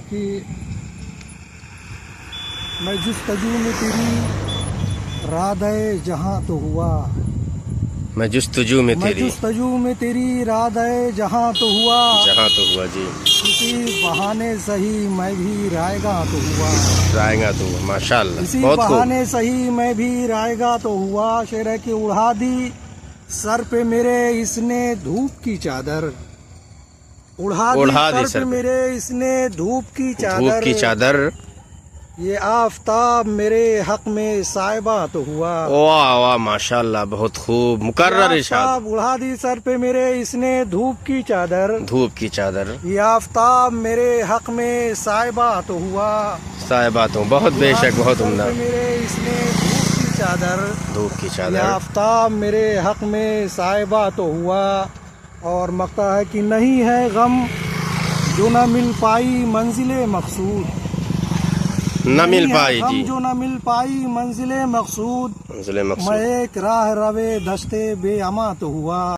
कि मैं जुस्तजू में तेरी रादे जहाँ तो हुआ, मैं जुस्तजू में मैं तेरी जुस्तजू में तेरी रादे जहाँ तो हुआ, जहाँ तो हुआ जी, इसी बहाने सही मैं भी रायगा तो हुआ, राएगा तो माशाल्लाह, इसी बहुत खूब। बहाने सही मैं भी रायगा तो हुआ। शेर है कि उड़ा दी सर पे मेरे इसने धूप की चादर, उड़ा दी सर पे मेरे इसने धूप की धूप की चादर, ये आफताब मेरे हक में साहिबा तो हुआ। वाह वाह माशाल्लाह, बहुत खूब, मुकर्रर इरशाद। उड़ा दी सर पे मेरे इसने धूप की चादर, धूप की चादर, ये आफताब मेरे हक में साहिबा तो हुआ। साहिबा तो बहुत बेशक, बहुत उम्दा। मेरे इसने धूप की चादर, धूप की ये चादर, आफताब मेरे हक में साहिबा तो हुआ। और मकता है कि नहीं है गम जो न मिल पाई मंजिले मकसूद, न मिल पाई गम जी, जो न मिल पाई मंजिले मकसूद। मंजिले मैं मकसूद। एक राह रवे दस्ते बेअमा तो हुआ।